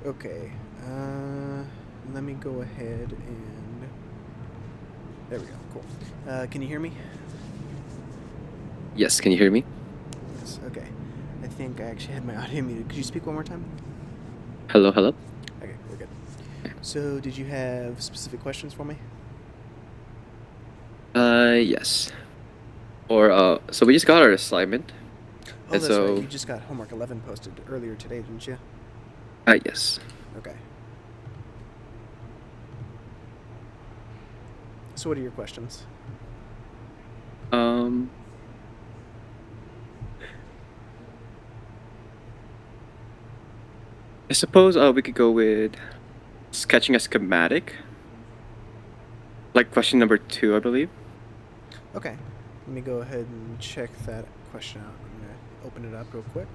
Okay. Let me go ahead and. There we go. Cool. Can you hear me? Yes, can you hear me? Yes. Okay. I think I actually had my audio muted. Could you speak one more time? Hello, hello? Okay, we're good. So, did you have specific questions for me? Yes. So we just got our assignment, Oh, and that's right. You so, just got homework 11 posted earlier today, didn't you? yes. Okay. So, what are your questions? Um, I suppose, we could go with sketching a schematic, like question number 2, I believe. Okay. Let me go ahead and check that question out. I'm going to open it up real quick.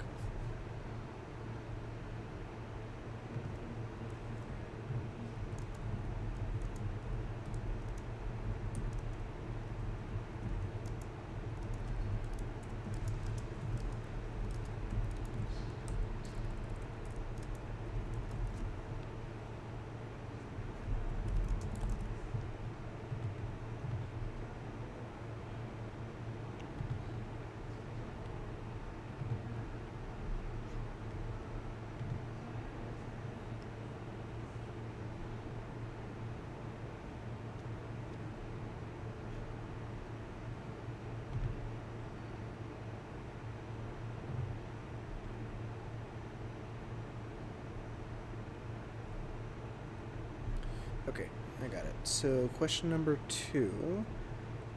Okay, I got it. So, question number 2,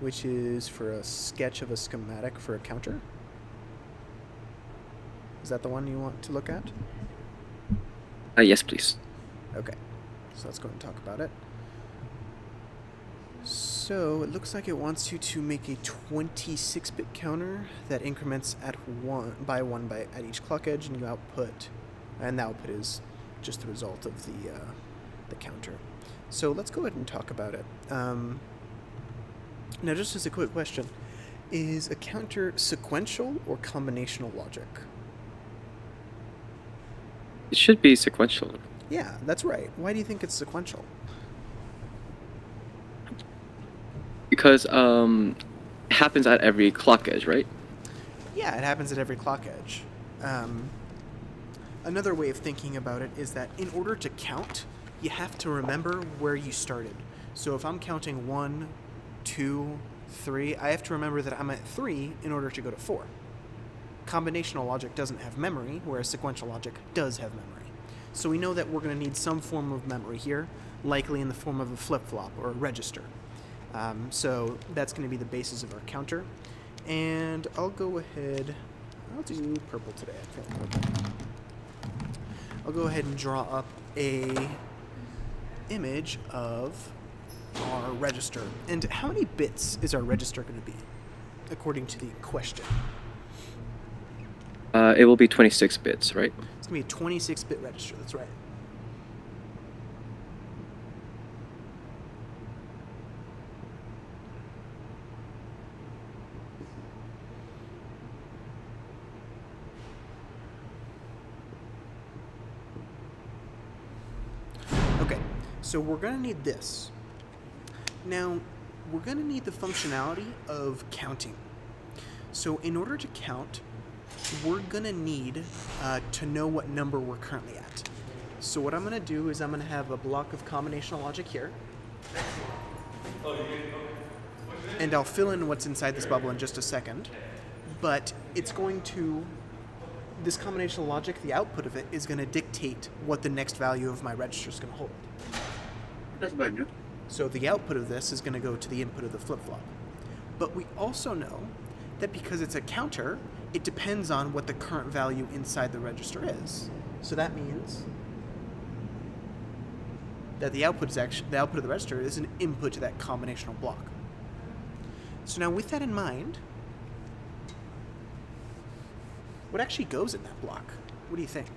which is for a sketch of a schematic for a counter. Is that the one you want to look at? Yes, please. Okay, so let's go and talk about it. So it looks like it wants you to make a 26-bit counter that increments at one by at each clock edge, and the output is just the result of the counter. So let's go ahead and talk about it. Now, just as a quick question, is a counter sequential or combinational logic? It should be sequential, Yeah, that's right. Why do you think it's sequential? because, it happens at every clock edge, right? Yeah, it happens at every clock edge. Um, Another way of thinking about it is that in order to count, you have to remember where you started. So if I'm counting 1, 2, 3, I have to remember that I'm at 3 in order to go to 4. Combinational logic doesn't have memory, whereas sequential logic does have memory. So we know that we're going to need some form of memory here, likely in the form of a flip-flop or a register. So that's going to be the basis of our counter. And I'll go ahead, I'll do purple today. I feel like purple. I'll go ahead and draw up a image of our register. And how many bits is our register going to be, according to the question? It will be 26 bits, right? It's going to be a 26-bit register. That's right. Okay, so we're going to need this. Now, we're going to need the functionality of counting. So in order to count, we're going to need to know what number we're currently at. So what I'm going to do is I'm going to have a block of combinational logic here. And I'll fill in what's inside this bubble in just a second. But it's going to, this combinational logic, the output of it, is going to dictate what the next value of my register is going to hold. So the output of this is going to go to the input of the flip-flop. But we also know that because it's a counter, it depends on what the current value inside the register is. So that means that the output of the register is an input to that combinational block. So now with that in mind, what actually goes in that block? What do you think?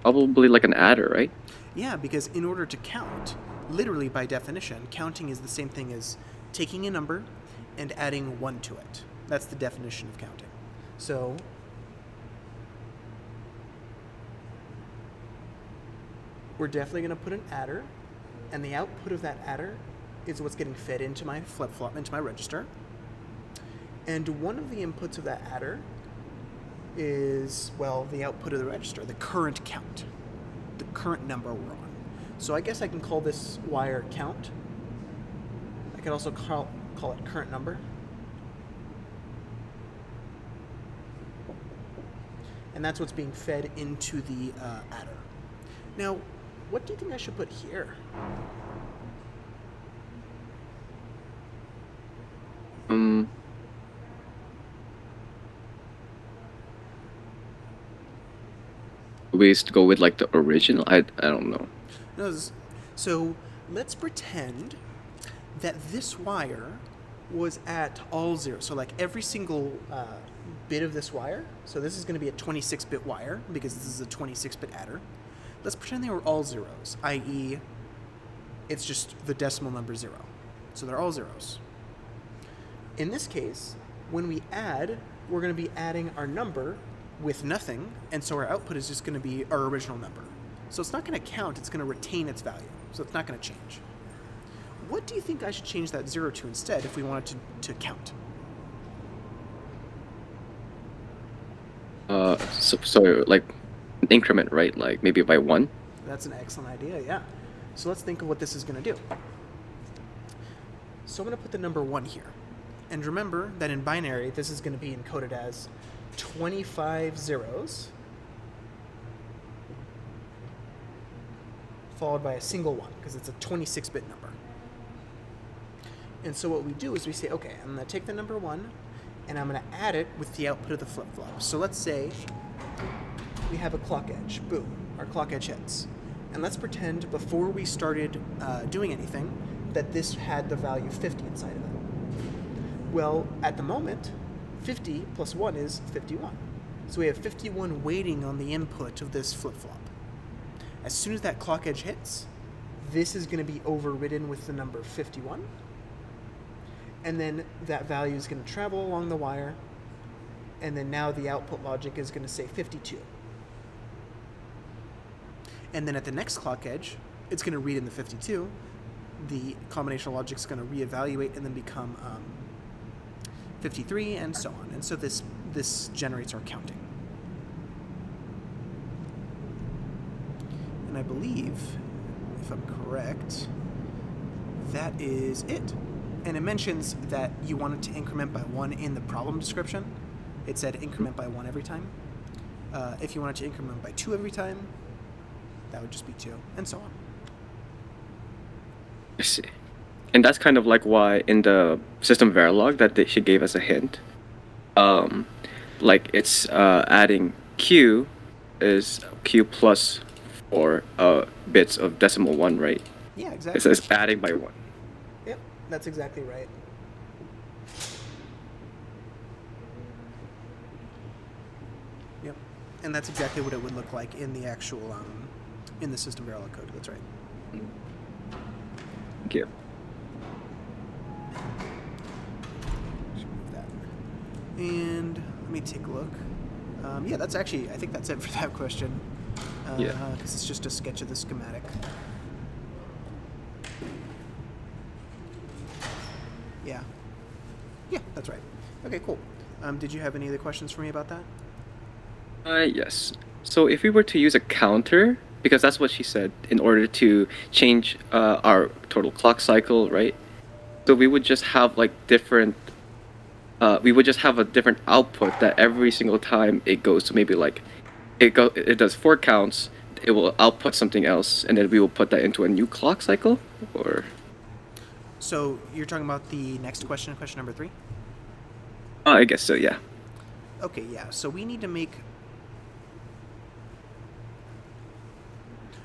Probably like an adder, right? Yeah, because in order to count, literally by definition, counting is the same thing as taking a number and adding 1 to it. That's the definition of counting. So we're definitely going to put an adder, and the output of that adder is what's getting fed into my flip-flop, into my register. And one of the inputs of that adder is, well, the output of the register, the current count, the current number we're on. So I guess I can call this wire count. I can also call it current number. And that's what's being fed into the adder. Now, what do you think I should put here? Ways to go with like the original. I don't know. No, so let's pretend that this wire was at all zeros. So like every single bit of this wire. So this is going to be a 26-bit wire because this is a 26-bit adder. Let's pretend they were all zeros, i.e. it's just the decimal number 0. So they're all zeros. In this case, when we add, we're going to be adding our number with nothing, and so our output is just going to be our original number. So it's not going to count, it's going to retain its value. So it's not going to change. What do you think I should change that 0 to instead if we wanted to count? So like an increment, right? Like maybe by 1. That's an excellent idea, yeah. So let's think of what this is going to do. So I'm going to put the number 1 here. And remember that in binary, this is going to be encoded as 25 zeros followed by a single 1 because it's a 26-bit number. And so what we do is we say, okay, I'm going to take the number 1 and I'm going to add it with the output of the flip-flop. So let's say we have a clock edge. Boom, our clock edge hits. And let's pretend before we started doing anything that this had the value 50 inside of it. Well, at the moment, 50 plus 1 is 51. So we have 51 waiting on the input of this flip-flop. As soon as that clock edge hits, this is going to be overridden with the number 51. And then that value is going to travel along the wire. And then now the output logic is going to say 52. And then at the next clock edge, it's going to read in the 52. The combinational logic is going to reevaluate and then become 53, and so on. And so this generates our counting. And I believe, if I'm correct, that is it. And it mentions that you wanted to increment by 1 in the problem description. It said increment by 1 every time. If you wanted to increment by 2 every time, that would just be 2, and so on. I see. And that's kind of like why in the system Verilog that she gave us a hint. Like it's adding Q is Q plus 4 bits of decimal 1, right? Yeah, exactly. It says adding by 1. Yep, that's exactly right. Yep, and that's exactly what it would look like in the actual in the system Verilog code. That's right. Thank you. And let me take a look. Yeah, that's actually, I think that's it for that question. Yeah. Because it's just a sketch of the schematic. Yeah. Yeah, that's right. Okay, cool. Did you have any other questions for me about that? Yes. So if we were to use a counter, because that's what she said, in order to change our total clock cycle, right? So we would just have like different we would just have a different output that every single time it goes to maybe like it does 4 counts, it will output something else, and then we will put that into a new clock cycle, or So you're talking about the next question number 3? I guess so, yeah. Okay, yeah. So we need to make.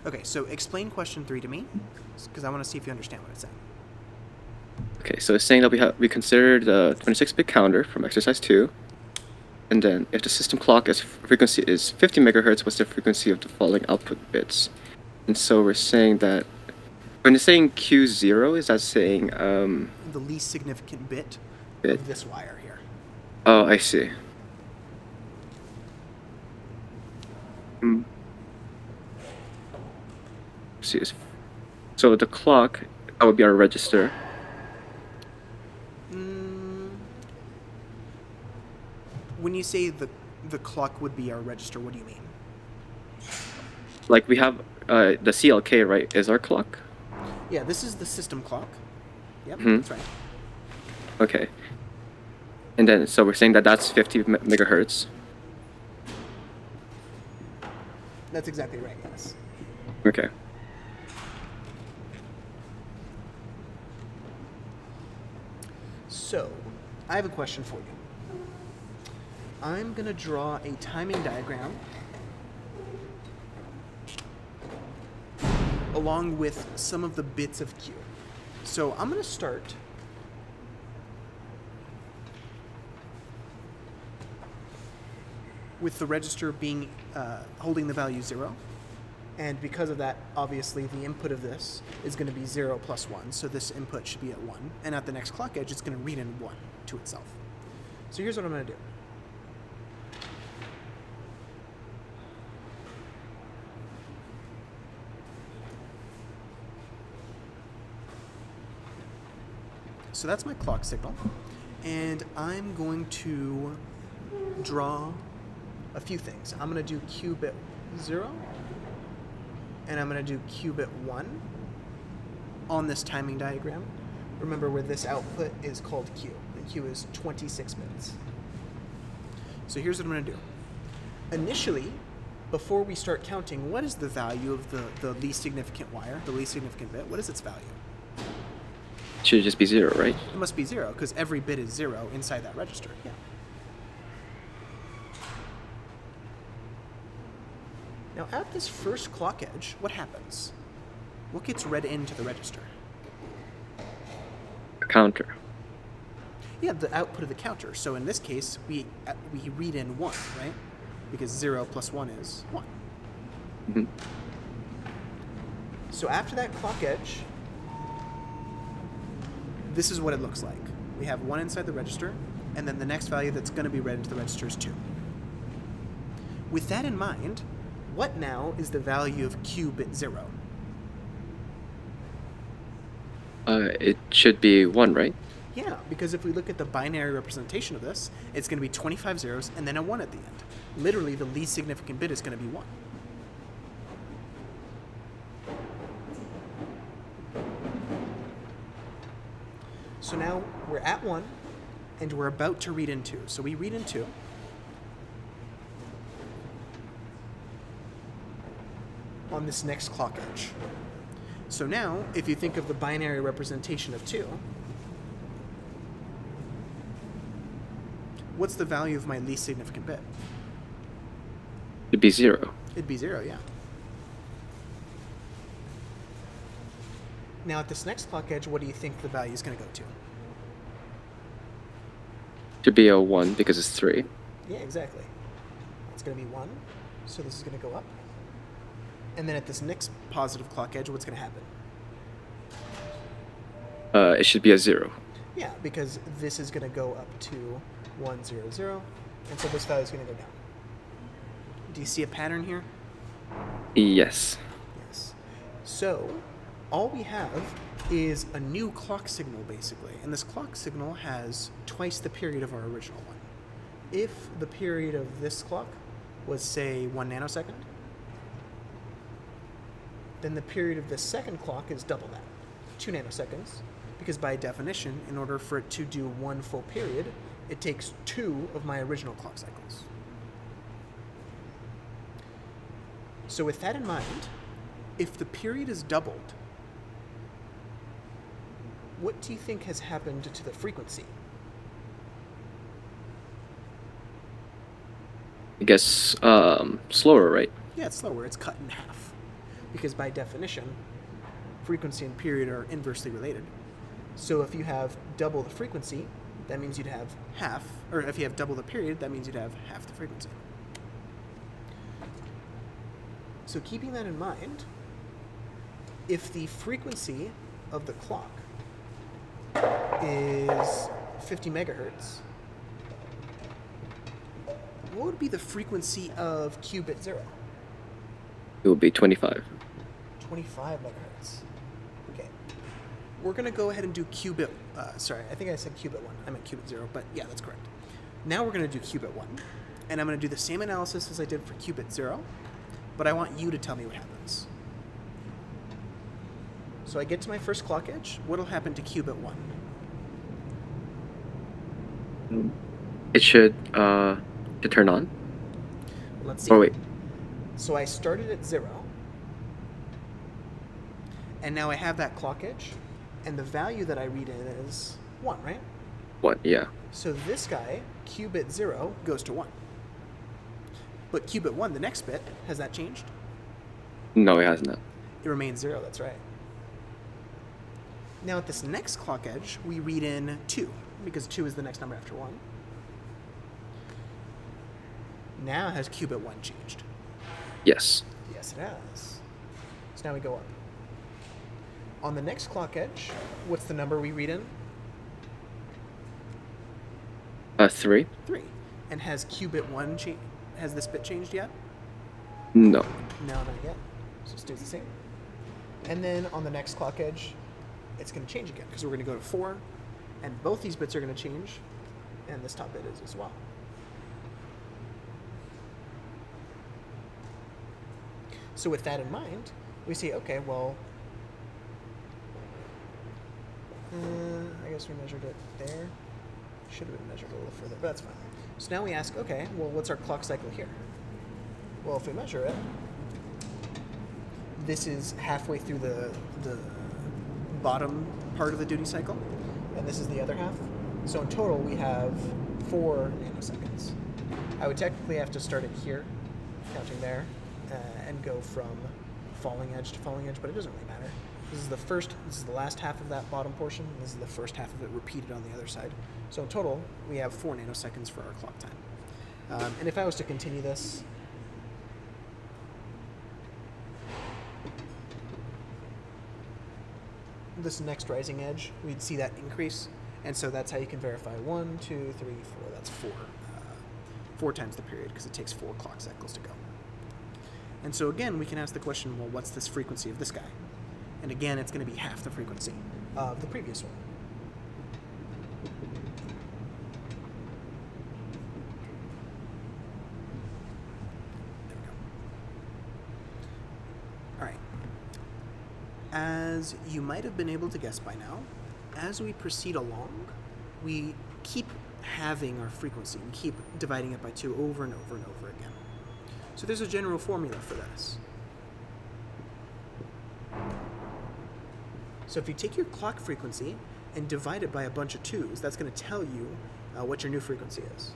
Okay, so explain question 3 to me, because I want to see if you understand what it's saying. Okay, so it's saying that we consider the 26-bit counter from exercise 2, and then if the system clock frequency is 50 megahertz, what's the frequency of the following output bits? And so we're saying that when it's saying Q0, is that saying The least significant bit bit? of this wire here. Oh, I see. frequencies. So the clock, that would be our register. When you say the clock would be our register, what do you mean? Like we have the CLK, right, is our clock. Yeah, this is the system clock. Yep, Mhm. that's right. Okay. And then, so we're saying that that's 50 megahertz. That's exactly right, yes. Okay. So, I have a question for you. I'm going to draw a timing diagram along with some of the bits of Q. So I'm going to start with the register being holding the value 0. And because of that, obviously, the input of this is going to be 0 plus 1. So this input should be at 1. And at the next clock edge, it's going to read in 1 to itself. So here's what I'm going to do. So that's my clock signal. And I'm going to draw a few things. I'm going to do Q bit 0. And I'm going to do Q bit 1 on this timing diagram. Remember where this output is called Q. And Q is 26 bits. So here's what I'm going to do. Initially, before we start counting, what is the value of the least significant wire, the least significant bit? What is its value? Should just be 0, right? It must be 0, because every bit is 0 inside that register. Yeah. Now, at this first clock edge, what happens? What gets read into the register? A counter. Yeah, the output of the counter. So in this case, we read in 1, right? Because 0 plus 1 is 1. Mm-hmm. So after that clock edge, this is what it looks like. We have 1 inside the register, and then the next value that's going to be read into the register is 2. With that in mind, what now is the value of Q bit 0? It should be 1, right? Yeah, because if we look at the binary representation of this, it's going to be 25 zeros and then a 1 at the end. Literally, the least significant bit is going to be 1. So now we're at 1, and we're about to read in 2. So we read in 2. On this next clock edge. So now, if you think of the binary representation of 2, what's the value of my least significant bit? It'd be 0. It'd be 0, yeah. Now at this next clock edge, what do you think the value is going to go to? Should be a 1 because it's 3. Yeah, exactly. It's going to be 1, so this is going to go up. And then at this next positive clock edge, what's going to happen? It should be a 0. Yeah, because this is going to go up to 1, 0, 0, and so this value is going to go down. Do you see a pattern here? Yes. Yes. So, all we have is a new clock signal, basically, and this clock signal has twice the period of our original one. If the period of this clock was, say, 1 nanosecond, then the period of the second clock is double that, 2 nanoseconds, because by definition, in order for it to do 1 full period, it takes 2 of my original clock cycles. So with that in mind, if the period is doubled, what do you think has happened to the frequency? I guess slower, right? Yeah, it's slower. It's cut in half. Because by definition, frequency and period are inversely related. So if you have double the frequency, that means you'd have half, or if you have double the period, that means you'd have half the frequency. So keeping that in mind, if the frequency of the clock is 50 megahertz, what would be the frequency of Q bit 0? It would be 25. 25 megahertz. Okay. We're going to go ahead and do qubit. Sorry, I think I said qubit 1. I meant qubit 0, but yeah, that's correct. Now we're going to do qubit 1. And I'm going to do the same analysis as I did for qubit 0, but I want you to tell me what happens. So I get to my first clock edge. What'll happen to qubit 1? It should turn on. Let's see. Oh wait, So I started at 0, and now I have that clock edge, and the value that I read in is 1, right? what? Yeah. So this guy, qubit 0, goes to 1. But qubit 1, the next bit, has that changed? No, it has not. It remains 0, that's right. Now at this next clock edge, we read in 2, because 2 is the next number after 1. Now has qubit 1 changed? Yes. Yes, it has. So now we go up. On the next clock edge, what's the number we read in? 3. 3. And has qubit 1 has this bit changed yet? No. No, not yet. So it stays the same. And then on the next clock edge, it's going to change again because we're going to go to 4, and both these bits are going to change, and this top bit is as well. So with that in mind, we say, okay, well, I guess we measured it there. Should have been measured a little further, but that's fine. So now we ask, okay, well, what's our clock cycle here? Well, if we measure it, this is halfway through the bottom part of the duty cycle, and this is the other half. So in total, we have 4 nanoseconds. I would technically have to start it here, counting there, and go from falling edge to falling edge, but it doesn't really matter. This is the last half of that bottom portion, and this is the first half of it repeated on the other side. So in total, we have 4 nanoseconds for our clock time. And if I was to continue this, this next rising edge, we'd see that increase, and so that's how you can verify 1, 2, 3, 4. That's 4. 4 times the period, because it takes 4 clock cycles to go. And so again, we can ask the question, well, what's this frequency of this guy? And again, it's going to be half the frequency of the previous one. There we go. All right. As you might have been able to guess by now, as we proceed along, we keep halving our frequency. We keep dividing it by 2 over and over and over again. So there's a general formula for this. So if you take your clock frequency and divide it by a bunch of 2s, that's going to tell you what your new frequency is.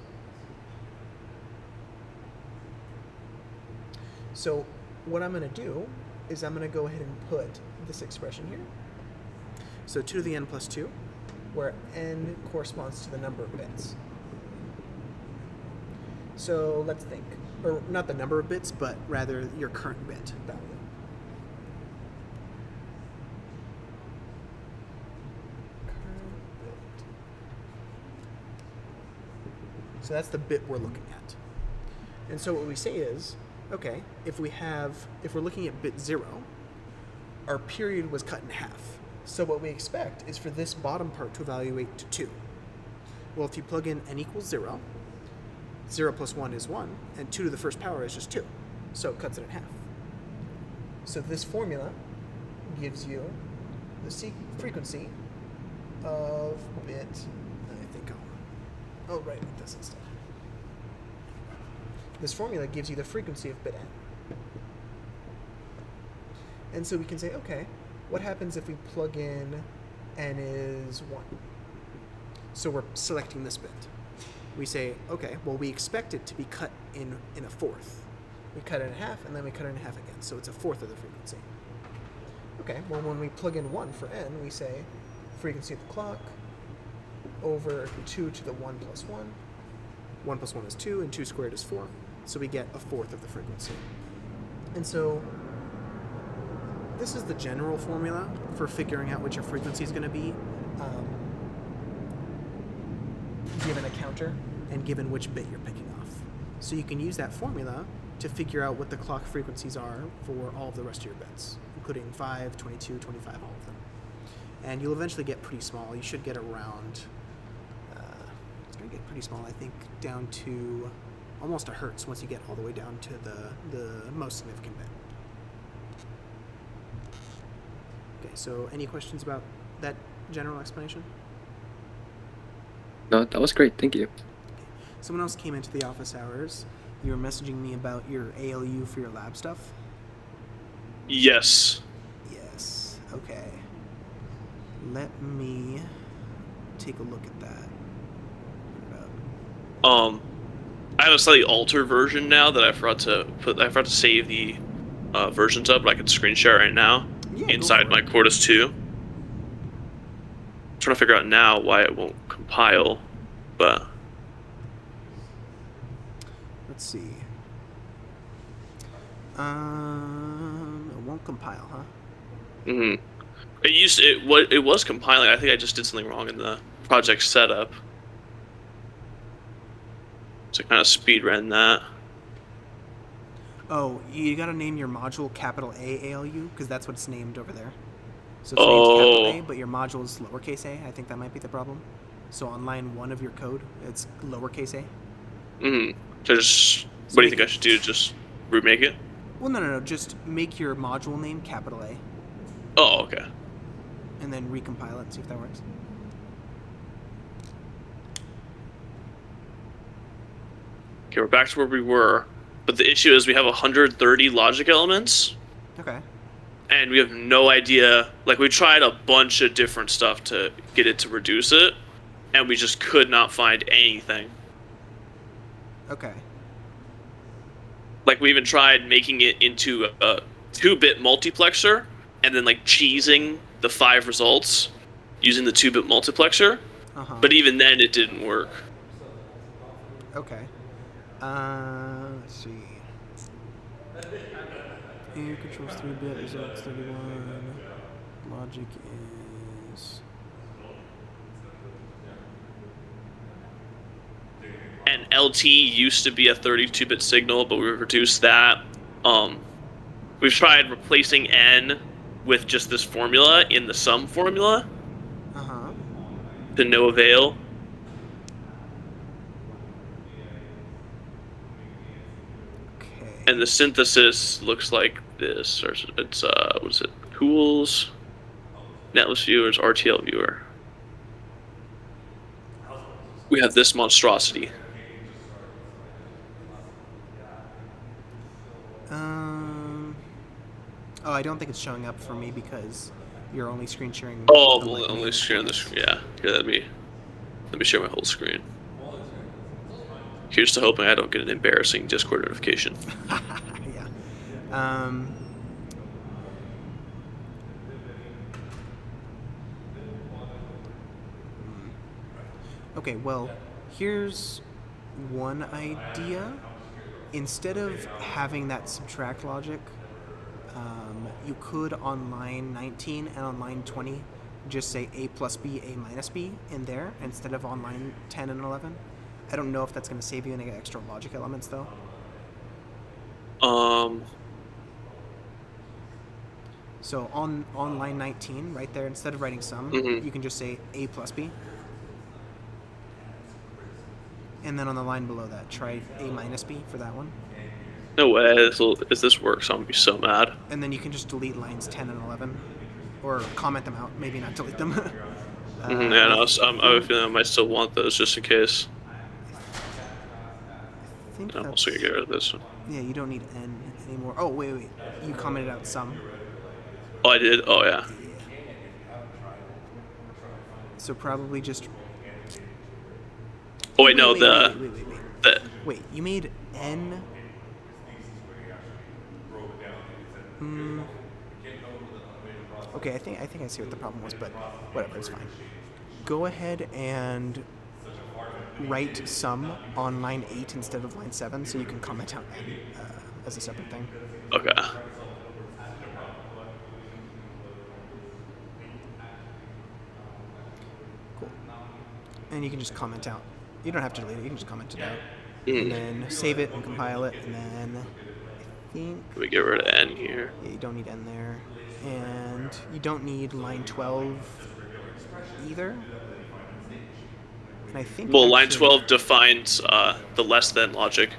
So what I'm going to do is I'm going to go ahead and put this expression here. So 2 to the n plus 2, where n corresponds to the number of bits. So let's think. Or not the number of bits, but rather your current bit value. Current bit. So that's the bit we're looking at. And so what we say is, okay, if we're looking at bit 0, our period was cut in half. So what we expect is for this bottom part to evaluate to 2. Well, if you plug in n equals 0, 0 plus 1 is 1, and 2 to the first power is just 2. So it cuts it in half. So this formula gives you the frequency of bit, I think I'll write it this instead. This formula gives you the frequency of bit n. And so we can say, okay, what happens if we plug in n is 1? So we're selecting this bit. We say, okay, well, we expect it to be cut in a fourth. We cut it in half, and then we cut it in half again, so it's a fourth of the frequency. Okay, well, when we plug in 1 for n, we say frequency of the clock over 2 to the 1 plus 1. 1 plus 1 is 2, and 2 squared is 4, so we get a fourth of the frequency. And so this is the general formula for figuring out what your frequency is going to be, given a counter and given which bit you're picking off. So you can use that formula to figure out what the clock frequencies are for all of the rest of your bits, including 5, 22, 25, all of them. And you'll eventually get pretty small. You should get around, it's going to get pretty small, I think, down to almost a hertz once you get all the way down to the most significant bit. Okay, so any questions about that general explanation? No, that was great. Thank you. Someone else came into the office hours. You were messaging me about your ALU for your lab stuff? Yes. Yes. Okay. Let me take a look at that. I have a slightly altered version now that I forgot to save the versions of, but I can screen share right now Yeah, inside my Quartus 2. Trying to figure out now why it won't compile, but let's see. It won't compile, huh? It was compiling. I think I just did something wrong in the project setup. So I kind of speed ran that. Oh, you gotta name your module capital A ALU, because that's what it's named over there. So it's named capital A, but your module is lowercase a. I think that might be the problem. So on line 1 of your code, it's lowercase a. So what do you think I should do? Just remake it? Well, no. Just make your module name capital A. Oh, okay. And then recompile it and see if that works. Okay, we're back to where we were. But the issue is we have 130 logic elements. Okay. And we have no idea. Like, we tried a bunch of different stuff to get it to reduce it. And we just could not find anything. Okay. Like, we even tried making it into a 2-bit multiplexer. And then, like, cheesing the 5 results using the 2-bit multiplexer. But even then, it didn't work. Okay. Let's see. Air controls 3-bit, results 31. Logic is... And LT used to be a 32-bit signal, but we reduced that. We've tried replacing N with just this formula in the sum formula. To no avail. Okay. And the synthesis looks like this. Or it's, what is it? Tools, Netlist viewers, RTL viewer. We have this monstrosity. Oh, I don't think it's showing up for me because you're only screen sharing. Oh, I'm only sharing the screen. Yeah. Here, let me share my whole screen. Here's to hoping I don't get an embarrassing Discord notification. Yeah. Okay, well, here's one idea. Instead of having that subtract logic, you could on line 19 and on line 20 just say A plus B, A minus B in there instead of on line 10 and 11. I don't know if that's going to save you any extra logic elements, though. So on line 19, right there, instead of writing sum, you can just say A plus B. And then on the line below that, try A minus B for that one. No way. If this works, I'm going to be so mad. And then you can just delete lines 10 and 11. Or comment them out, maybe not delete them. Yeah, no, I have a feeling I might still want those just in case. I think I'm also going to get rid of this one. Yeah, you don't need N anymore. Oh, wait. You commented out sum. Oh, I did? Oh, yeah. So probably just... Oh, wait, no, Wait, you made N... Okay, I think I see what the problem was, but whatever, it's fine. Go ahead and write sum on line 8 instead of line 7, so you can comment out N as a separate thing. Okay. Cool. And you can just comment out. You don't have to delete it, you can just comment it out. And then save it and compile it, and then I think... We get rid of N here. Yeah, you don't need N there. and you don't need line 12 either. And I think Well, line actually- 12 defines the less than logic.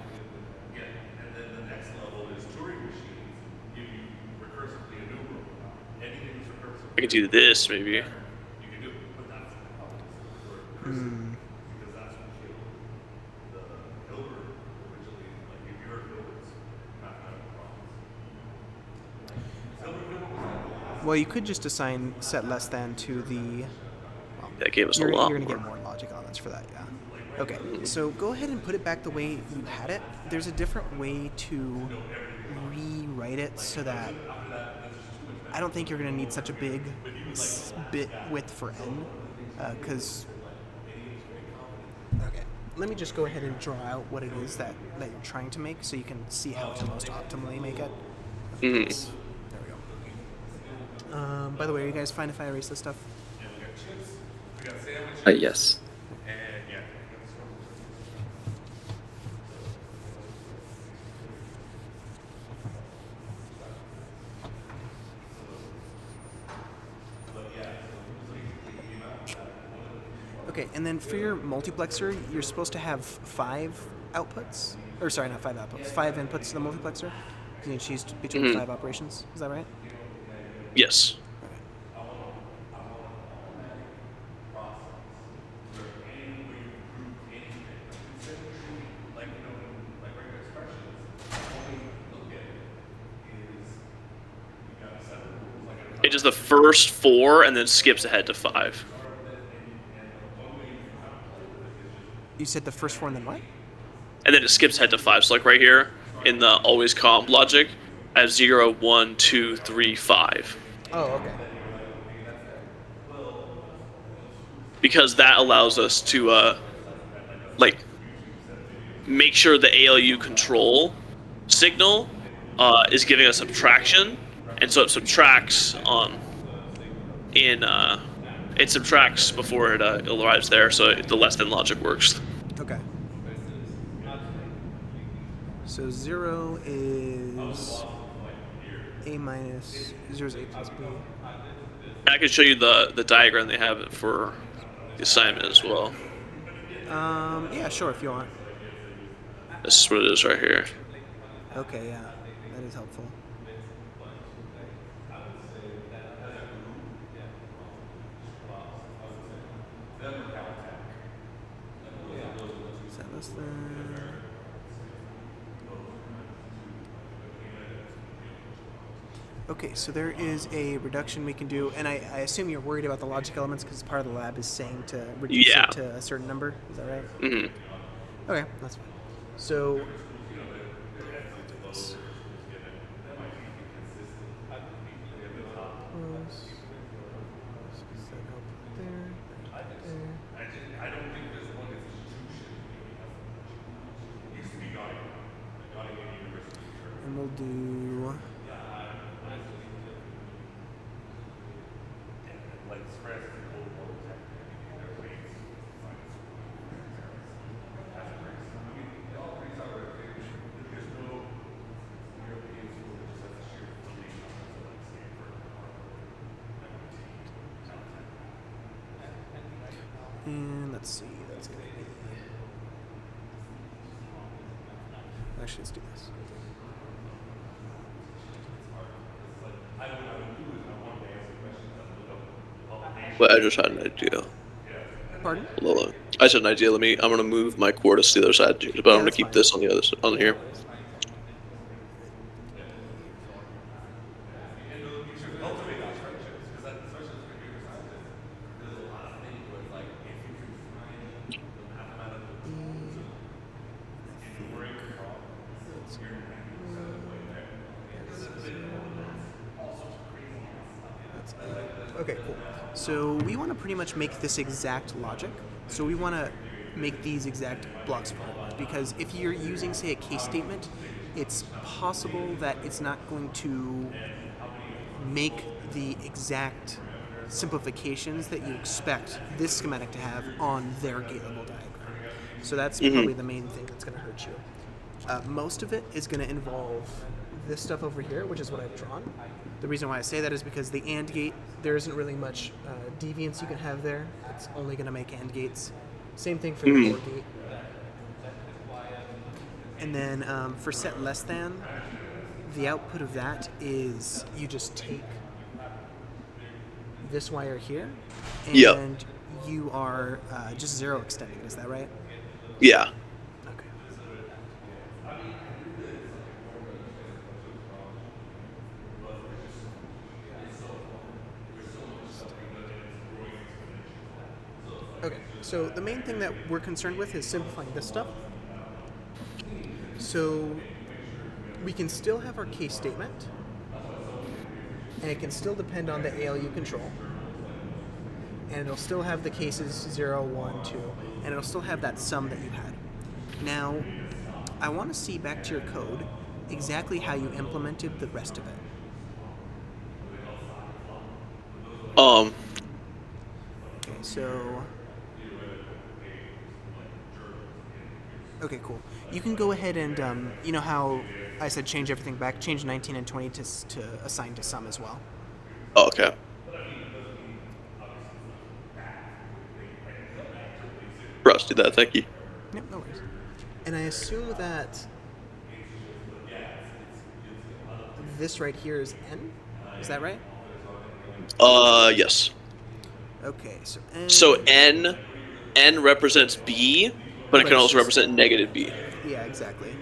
I could do this maybe. Well, you could just assign set less than to the. That gave us a You're lot going to more. get more logic elements for that, yeah. Okay, so go ahead and put it back the way you had it. There's a different way to rewrite it so that I don't think you're going to need such a big bit width for n, because. Okay, let me just go ahead and draw out what it is that you're trying to make, so you can see how to most optimally make it. Mhm. There we go. By the way, are you guys fine if I erase this stuff? Yes. Okay, and then for your multiplexer, you're supposed to have 5 outputs. Or sorry, not 5 outputs. 5 inputs to the multiplexer. You can choose between Mhm. 5 operations. Is that right? Yes. It does the first 4 and then skips ahead to 5. You said the first 4 and then what? And then it skips ahead to 5. So like right here in the always comp logic, I have 0, 1, 2, 3, 5. Oh, okay. Because that allows us to like make sure the ALU control signal is giving us subtraction, and so it subtracts it subtracts before it arrives there, so the less than logic works. Okay. So 0 is A minus, 0 is A plus B. I can show you the diagram they have for the assignment as well. Yeah, sure, if you want. This is what it is right here. Okay, yeah, that is helpful. Is that less than? Okay, so there is a reduction we can do, and I assume you're worried about the logic elements because part of the lab is saying to reduce Yeah. it to a certain number. Is that right? Hmm. Okay, that's fine. So. And we'll do. And let's see, that's going to be. Actually, let's do this. Well, I just had an idea. Pardon? Hold on. I just had an idea. I'm gonna move my coordinates to the other side, but I'm gonna that's keep fine. this on the other on here. Okay, cool. So we want to pretty much make this exact logic. So we want to make these exact blocks for it. Because if you're using, say, a case statement, it's possible that it's not going to make the exact simplifications that you expect this schematic to have on their gate level diagram. So that's probably the main thing that's going to hurt you. Most of it is going to involve this stuff over here, which is what I've drawn. The reason why I say that is because the AND gate, there isn't really much deviance you can have there. It's only going to make AND gates. Same thing for the OR gate. And then for set less than, the output of that is you just take this wire here, and Yep. you are just zero extending. Is that right? Yeah. Okay. Okay, so the main thing that we're concerned with is simplifying this stuff. So we can still have our case statement, and it can still depend on the ALU control, and it'll still have the cases 0, 1, 2, and it'll still have that sum that you had. Now, I want to see back to your code exactly how you implemented the rest of it. Okay, so... Okay, cool. You can go ahead and, you know how I said change everything back, change 19 and 20 to assign to sum as well. Okay. Russ, do that. Thank you. Yep, no worries. And I assume that this right here is n? Is that right? Yes. Okay, so n... So N represents B, but it But can it's also just- represent negative B. Yeah, exactly.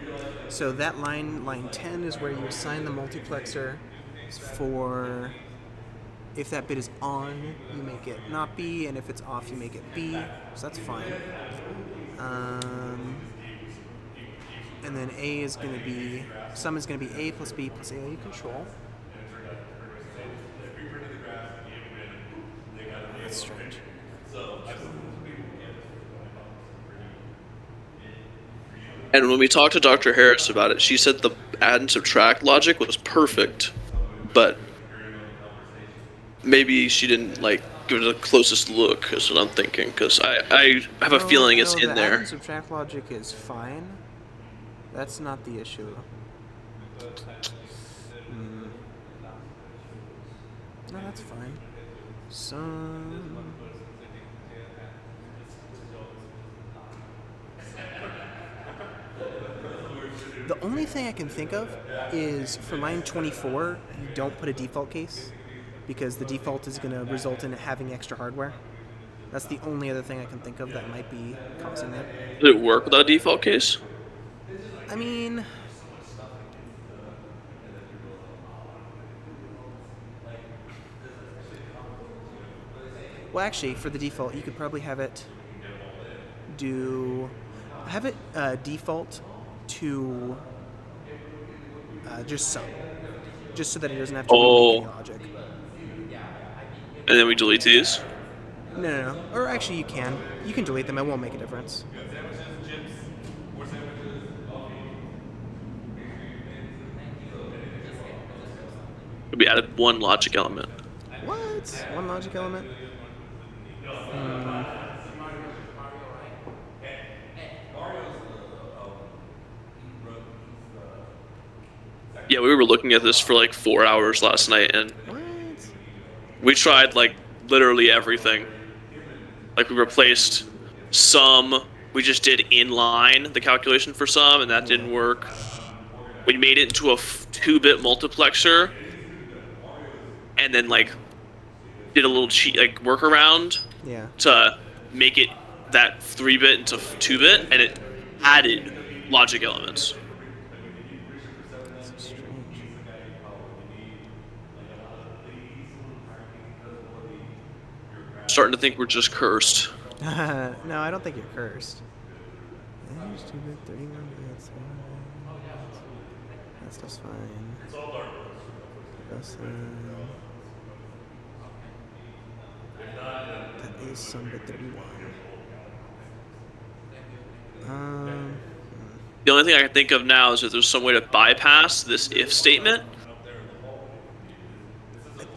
So that line 10 is where you assign the multiplexer for... If that bit is on, you make it not B, and if it's off, you make it B. So that's fine. And then A is going to be... Sum is going to be A plus B plus ALU control. That's strange. And when we talked to Dr. Harris about it, she said the add and subtract logic was perfect, but maybe she didn't like give it the closest look. Is what I'm thinking, because I have a feeling it's No, in the add there. and subtract logic is fine. That's not the issue. No, that's fine. Some... The only thing I can think of is for line 24, you don't put a default case because the default is going to result in it having extra hardware. That's the only other thing I can think of that might be causing that. Does it work without a default case? I mean, well, actually, for the default, you could probably have it default to just sum, just so that it doesn't have to remake any logic. And then we delete these. No. Or actually, you can delete them. It won't make a difference. We added one logic element. What? One logic element? Yeah, we were looking at this for like 4 hours last night, and What? we tried like literally everything. Like we replaced sum. We just did inline the calculation for sum, and that didn't work. We made it into a 2-bit multiplexer, and then like did a little cheat like workaround Yeah. to make it that 3-bit into 2-bit, and it added logic elements. That's so strange. Starting to think we're just cursed. No, I don't think you're cursed. That stuff's fine. That's that is some bit 31. The only thing I can think of now is if there's some way to bypass this if statement.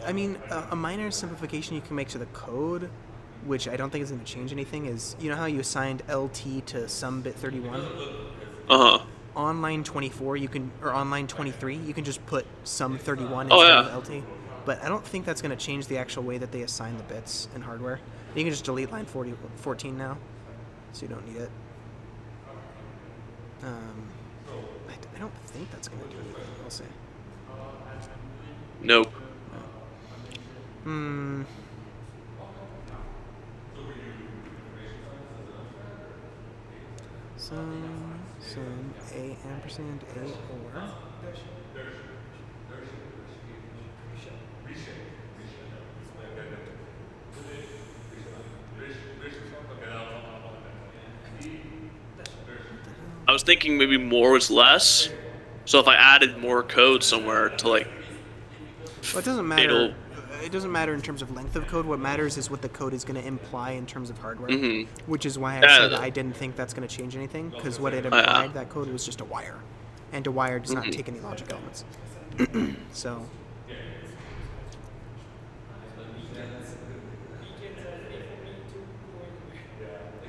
I mean, a minor simplification you can make to the code, which I don't think is going to change anything, is you know how you assigned LT to some bit 31? Uh-huh. on line 24, or on line 23, you can just put sum 31 Oh, instead yeah. of LT. But I don't think that's going to change the actual way that they assign the bits in hardware. You can just delete line 14 now, so you don't need it. I don't think that's going to do anything. We'll see. Nope. Some a ampersand a or. I was thinking maybe more was less. So if I added more code somewhere to like, Well, it doesn't matter. It'll- It doesn't matter in terms of length of code. What matters is what the code is going to imply in terms of hardware. Which is why I said I didn't think that's going to change anything, because what it implied, that code was just a wire. And a wire does not take any logic elements. So,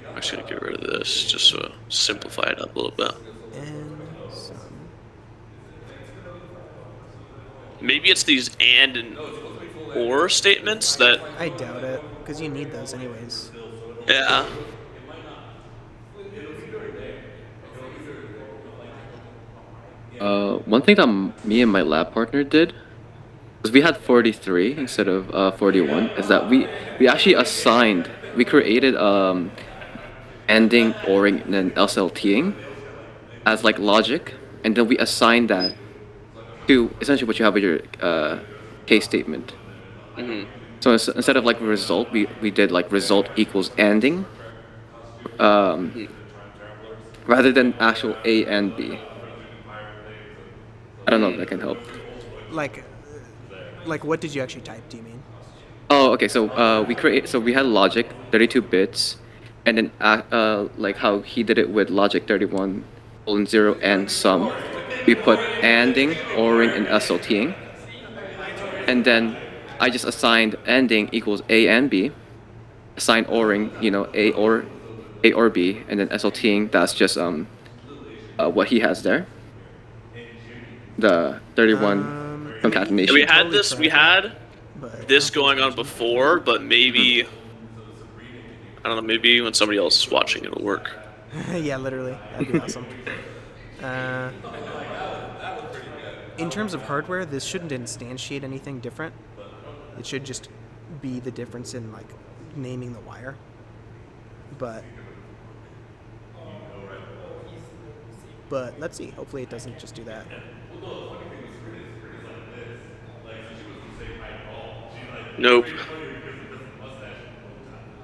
I'm just gonna get rid of this just to simplify it up a little bit. and some. Maybe it's these and or statements that, I doubt it, because you need those anyways. yeah. One thing that me and my lab partner did was we had 43 instead of 41. Is that we actually assigned, we created ending, oring, and then SLTing as like logic, and then we assigned that to essentially what you have with your case statement. So instead of like result, we did like result equals ending, rather than actual A and B. I don't know if that can help. Like what did you actually type, do you mean? Oh, okay. So we had logic 32 bits, and then like how he did it with logic 31, 0 and sum. We put anding, oring, and SLTing, and then I just assigned ending equals A and B, assigned oring, A or B, and then SLTing, that's just what he has there. The 31 concatenation. We had Totally this. We tried had But this going on before, but maybe I don't know. Maybe when somebody else is watching, it'll work. yeah, literally, that'd be awesome. In terms of hardware, this shouldn't instantiate anything different. It should just be the difference in like naming the wire. But let's see. Hopefully, it doesn't just do that. Nope.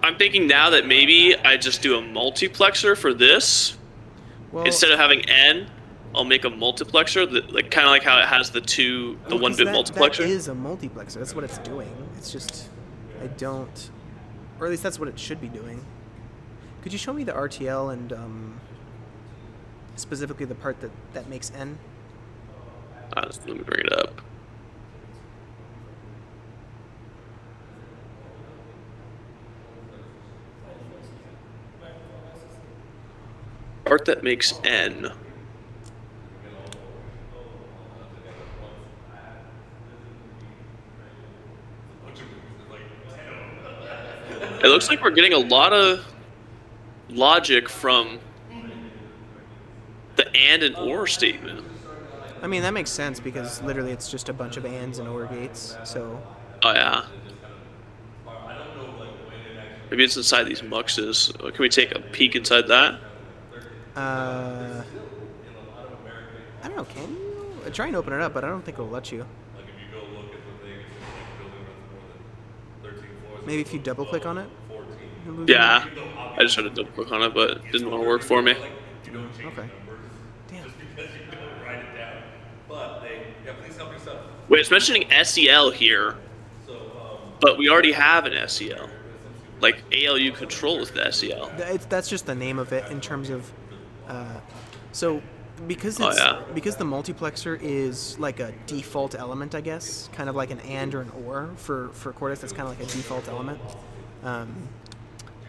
I'm thinking now that maybe I just do a multiplexer for this Well, instead of having n. I'll make a multiplexer that, like, kind of like how it has the well, 'cause 1-bit that multiplexer. is a multiplexer. That's what it's doing. It's just I don't, or at least that's what it should be doing. Could you show me the RTL and specifically the part that makes n? Let me bring it up. Part that makes n. It looks like we're getting a lot of logic from the and or statement. I mean, that makes sense because literally it's just a bunch of ands and or gates. So Oh yeah. Maybe it's inside these muxes. Can we take a peek inside that? I don't know. Can you try and open it up? But I don't think it'll let you. Maybe if you double click on it. Yeah. I just tried to double click on it, but it didn't want to work for me. Okay. Damn. Wait, it's mentioning SEL here, but we already have an SEL. Like ALU control with the SEL. That's just the name of it in terms of. So because Oh, it's yeah. because the multiplexer is like a default element, I guess, kind of like an and or an or for Cortex. That's kind of like a default element.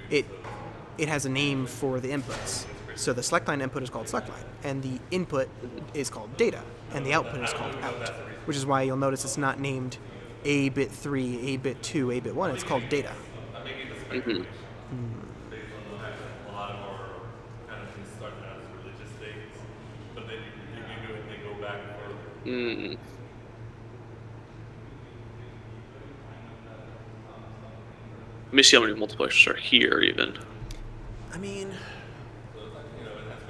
It has a name for the inputs. So the select line input is called select line, and the input is called data, and the output is called out, which is why you'll notice it's not named A bit 3, A bit 2, A bit 1. It's called data. Mm-hmm. Mm. Let me see how many multiplexers are here, even. I mean,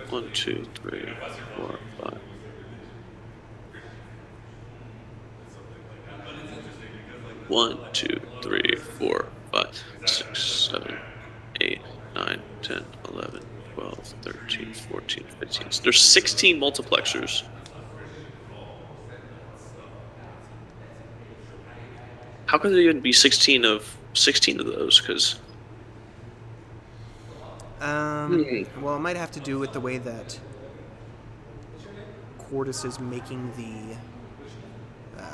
1, 2, 3, 4, 5. One, 2, 3, 4, 5, 6, 7, 8, 9, 10, 11, 12, 13, 14, 15. So there's 16 multiplexers. How could there even be 16 of those? Because well, it might have to do with the way that Quartus is making the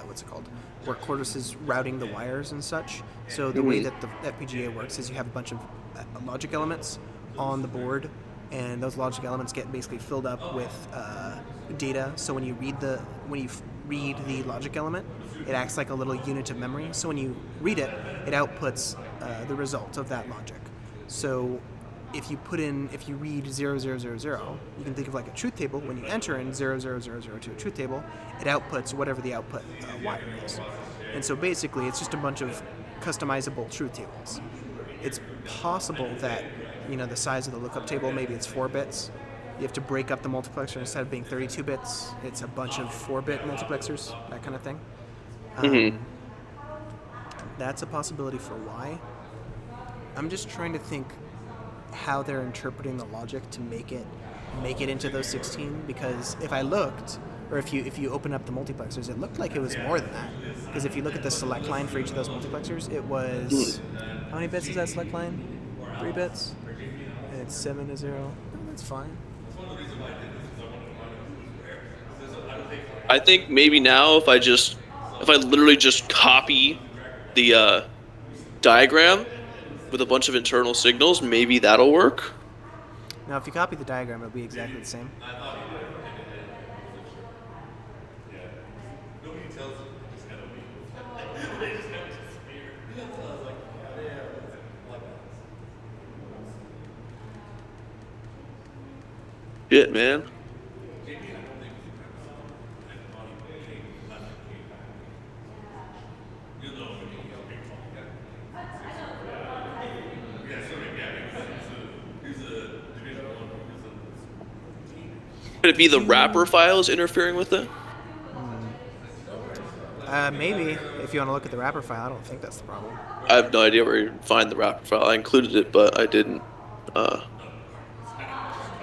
what's it called? Where Quartus is routing the wires and such. So the way that the FPGA works is you have a bunch of logic elements on the board, and those logic elements get basically filled up with data. So when you read the logic element, it acts like a little unit of memory. So when you read it, it outputs the result of that logic. So if you read 0000, you can think of like a truth table. When you enter in 0000 to a truth table, it outputs whatever the output wire is. And so basically, it's just a bunch of customizable truth tables. It's possible that, the size of the lookup table, maybe it's 4 bits. You have to break up the multiplexer. Instead of being 32 bits, it's a bunch of 4-bit multiplexers, that kind of thing. That's a possibility for why. I'm just trying to think how they're interpreting the logic to make it into those 16, because if I looked, or if you open up the multiplexers, it looked like it was more than that. Because if you look at the select line for each of those multiplexers, it was how many bits is that select line? 3 bits, and it's 7 to 0. Oh, that's fine. I think maybe now if I literally just copy the diagram with a bunch of internal signals, maybe that'll work. Now, if you copy the diagram, it'll be exactly the same. Shit, man. Could it be the wrapper files interfering with it? Maybe, if you want to look at the wrapper file. I don't think that's the problem. I have no idea where you find the wrapper file. I included it, but I didn't.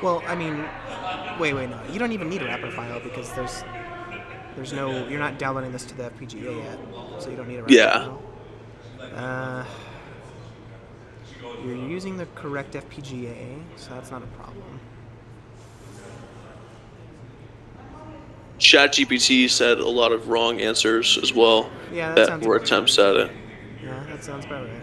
Well, I mean, wait, no. You don't even need a wrapper file because there's no. You're not downloading this to the FPGA yet, so you don't need a wrapper file. You're using the correct FPGA, so that's not a problem. ChatGPT said a lot of wrong answers as well. Yeah, that sounds were about attempts right. at it. Yeah, that sounds about right.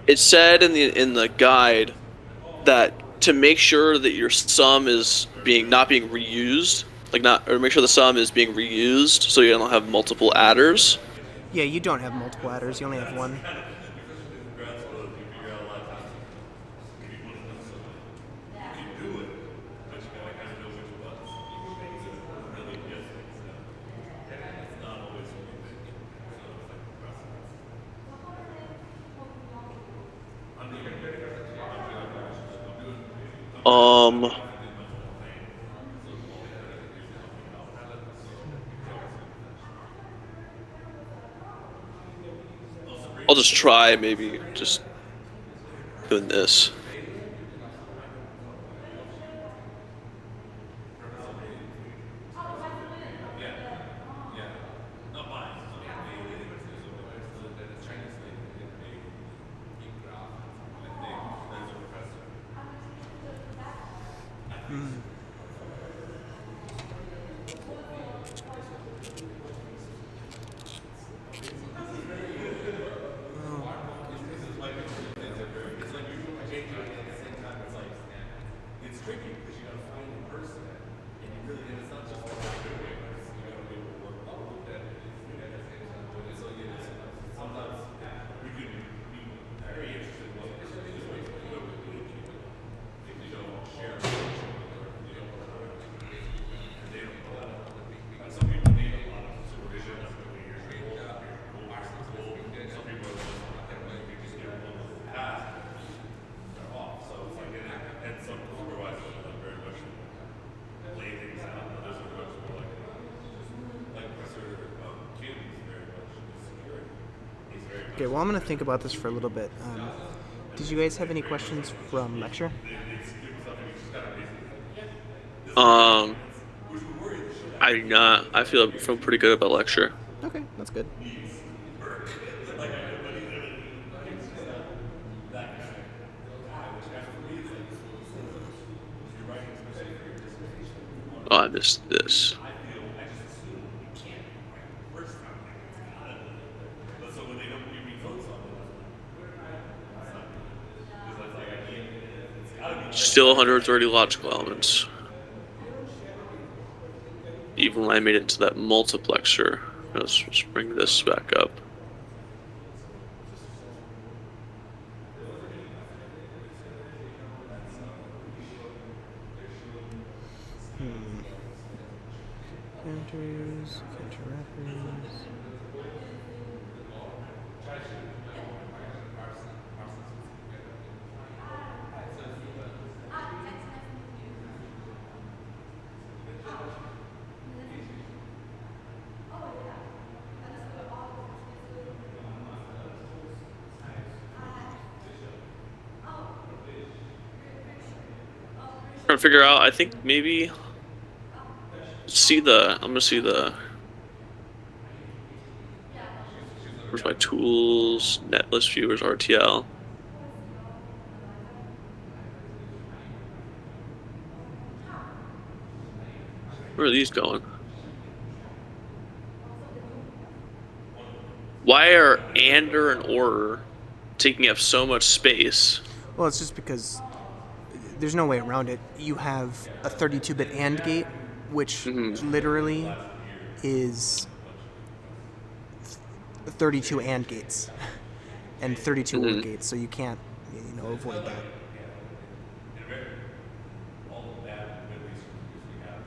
It said in the guide that to make sure that your sum is not being reused, or make sure the sum is being reused, so you don't have multiple adders. Yeah, you don't have multiple adders. You only have one. I'll just try maybe just doing this. Okay, well, I'm going to think about this for a little bit. Did you guys have any questions from lecture? Um, I do not. I feel pretty good about lecture. Okay, that's good. Oh, I missed this. Still 130 logical elements. Even when I made it to that multiplexer. Let's bring this back up. Counters, counter wrappers. Trying to figure out. I think maybe I'm gonna see the. Where's my tools? Netlist viewers RTL. Where are these going? Why are ANDer and OR taking up so much space? Well, it's just because there's no way around it. You have a 32-bit AND gate, which literally is 32 AND gates and 32 OR gates, so you can't, avoid that.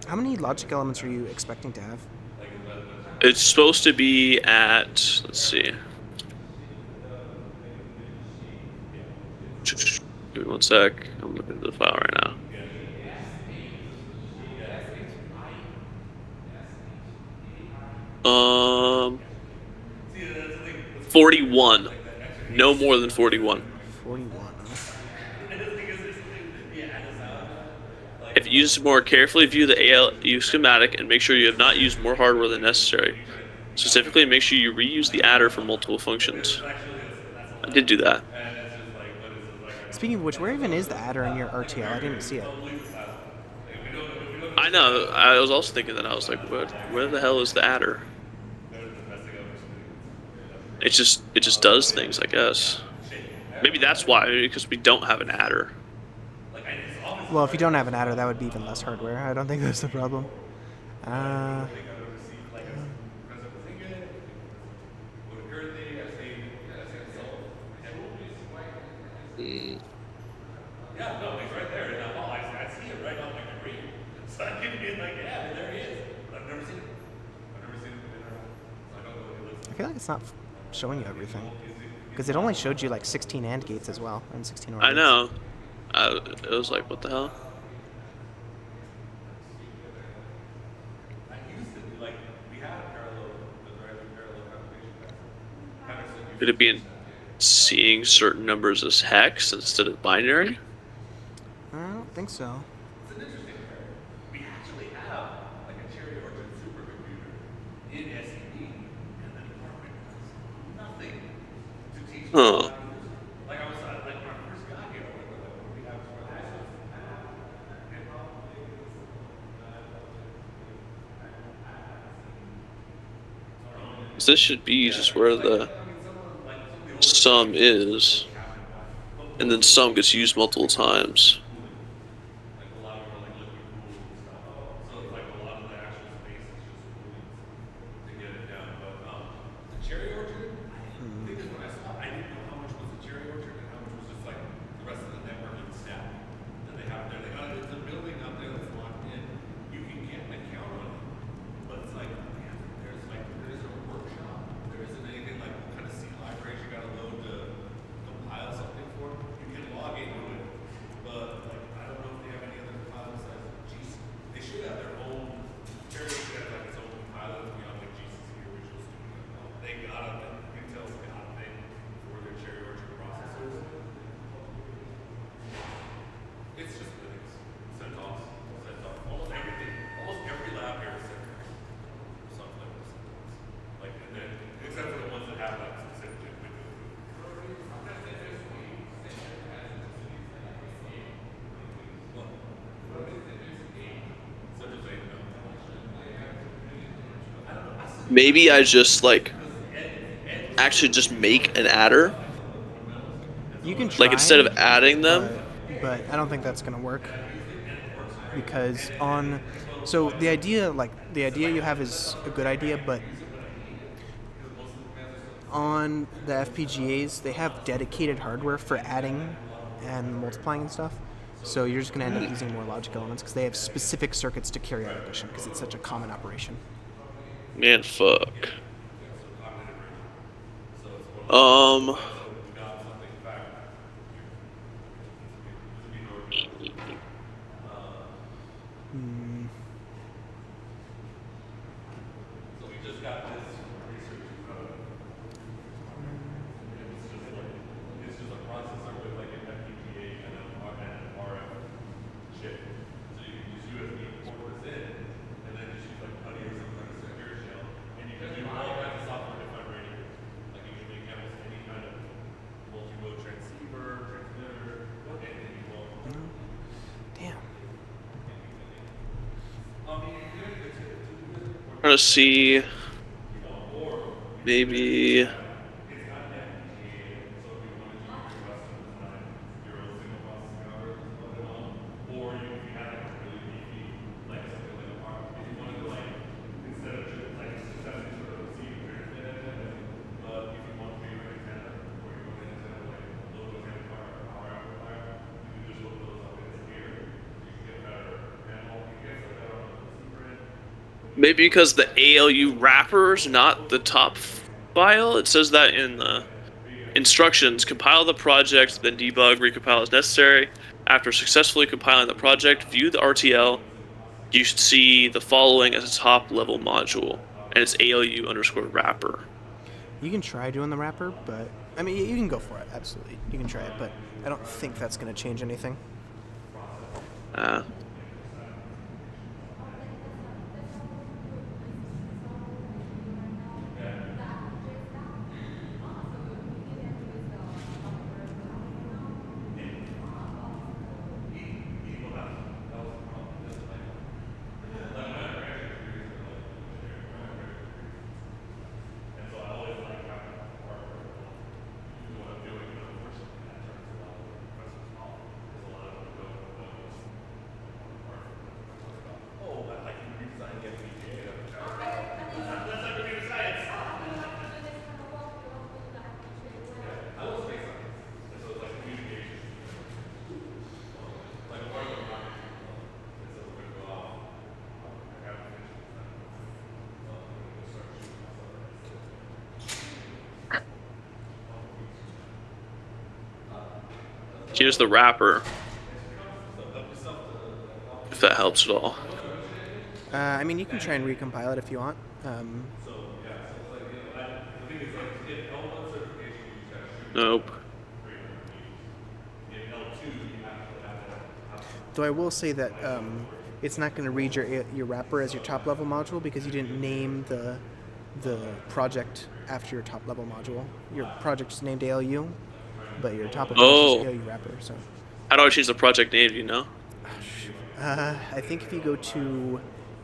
How many logic elements are you expecting to have? It's supposed to be at, let's see. Give me one sec. I'm looking at the file right now. 41. No more than 41. 41. If you use more carefully, view the ALU schematic and make sure you have not used more hardware than necessary. Specifically, make sure you reuse the adder for multiple functions. I did do that. Speaking of which, where even is the adder in your RTL? I didn't see it. I know. I was also thinking that. I was like, where the hell is the adder? It just does things, I guess. Maybe that's why, because we don't have an adder. Well, if you don't have an adder, that would be even less hardware. I don't think that's the problem. Yeah, no, he's right there in that hall. I see it right on my screen. So I can be like, yeah, there he is. But I've never seen him. I've never seen him in there. So I don't know what he looks like. I feel like it's not showing you everything. Because it only showed you like 16 AND gates as well, and 16 OR gates. I know. It was like, what the hell? I used to, like, we had a parallel, the driving parallel computation. Could it be in seeing certain numbers as hex instead of binary? I don't think so. It's an interesting pair. We actually have, like, a Cherry Orchard supercomputer in SED, and the department does nothing to teach Huh. us. Like, I was, like, when I first got here, I remember, like, what we have for that. This should be just where the sum is, and then sum gets used multiple times. Like, a lot of them are, like, liquid cooled and stuff. So it's like a lot of the actual space is just cooling to get it down. But the Cherry Orchard, the thing is, when I saw it, I didn't know how much was the Cherry Orchard and how much was just like the rest of the network and staff that they have there. They got it's a building out there that's locked in. You can get an account on it, but it's like, man, there isn't a workshop. There isn't anything like what kind of C libraries you got to load to compile something for. You can log into it, but maybe I just like actually just make an adder. You can try, Like instead of adding them. but I don't think that's gonna work because on. So the idea, you have is a good idea, but on the FPGAs, they have dedicated hardware for adding and multiplying and stuff. So you're just going to end up using more logic elements because they have specific circuits to carry out addition because it's such a common operation. Man, fuck. Um. Damn. Trying to see. Maybe. Maybe because the ALU wrapper is not the top file. It says that in the instructions. Compile the project, then debug, recompile as necessary. After successfully compiling the project, view the RTL. You should see the following as a top level module, and it's ALU underscore wrapper. You can try doing the wrapper, but I mean, you can go for it. Absolutely, you can try it, but I don't think that's going to change anything. Here's the wrapper, if that helps at all. I mean, you can try and recompile it if you want. Nope. Though I will say that it's not going to read your wrapper as your top level module because you didn't name the project after your top level module. Your project is named ALU, but your top level module is ALU wrapper. So How do I change the project name? Do you know? I think if you go to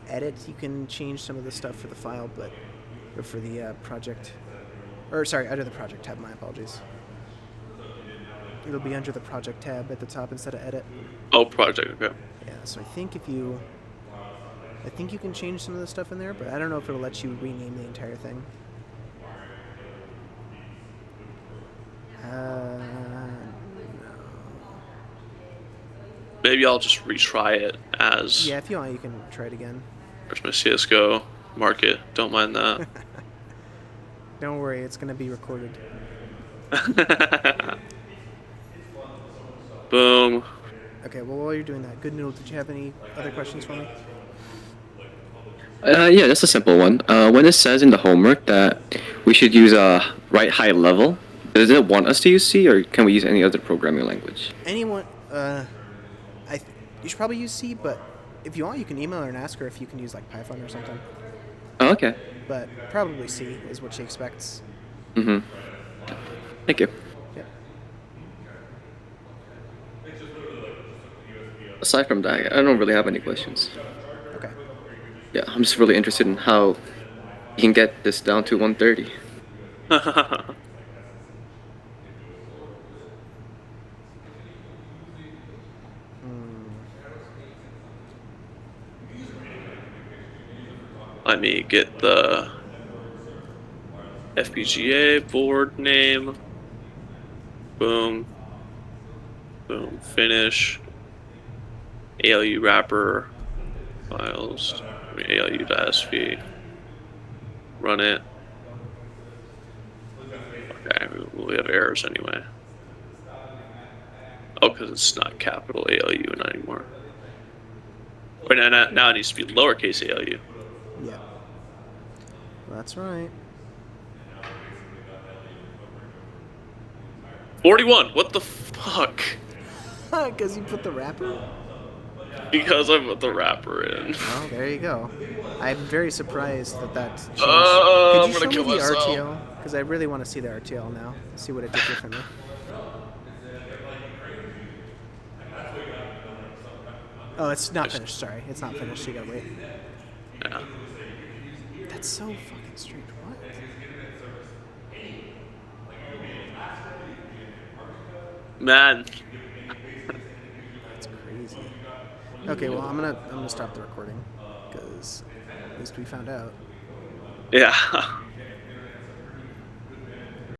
edit, you can change some of the stuff for the file, but or for the project, or sorry, under the project tab. My apologies. It'll be under the project tab at the top instead of edit. Oh, project. Okay. Yeah, so I think you can change some of the stuff in there, but I don't know if it'll let you rename the entire thing. No. Maybe I'll just retry it as. Yeah, if you want, you can try it again. There's my CS:GO market. Don't mind that. Don't worry, it's gonna be recorded. Boom. Okay, well, while you're doing that, Good Noodle, did you have any other questions for me? Yeah, that's a simple one. When it says in the homework that we should use a write high level, does it want us to use C, or can we use any other programming language? Anyone, you should probably use C, but if you want, you can email her and ask her if you can use, like, Python or something. Oh, okay. But probably C is what she expects. Mm-hmm. Thank you. Yep. Aside from that, I don't really have any questions. Okay. Yeah, I'm just really interested in how you can get this down to 130. Let me get the FPGA board name. Boom. Boom. Finish. ALU wrapper files. ALU.sv. Run it. Okay, we have errors anyway. Oh, because it's not capital ALU anymore. Wait, now it needs to be lowercase ALU. Yeah. That's right. 41. What the fuck? Because you put the wrapper? Because I put the wrapper in. Well, there you go. I'm very surprised that changed. I'm Could gonna you show kill me the myself. RTL? Because I really want to see the RTL now. See what it did differently. Oh, it's not finished. Sorry, it's not finished. You gotta wait. Yeah. That's so fucking strange. What? Man. That's crazy. Okay, well, I'm gonna stop the recording because at least we found out. Yeah.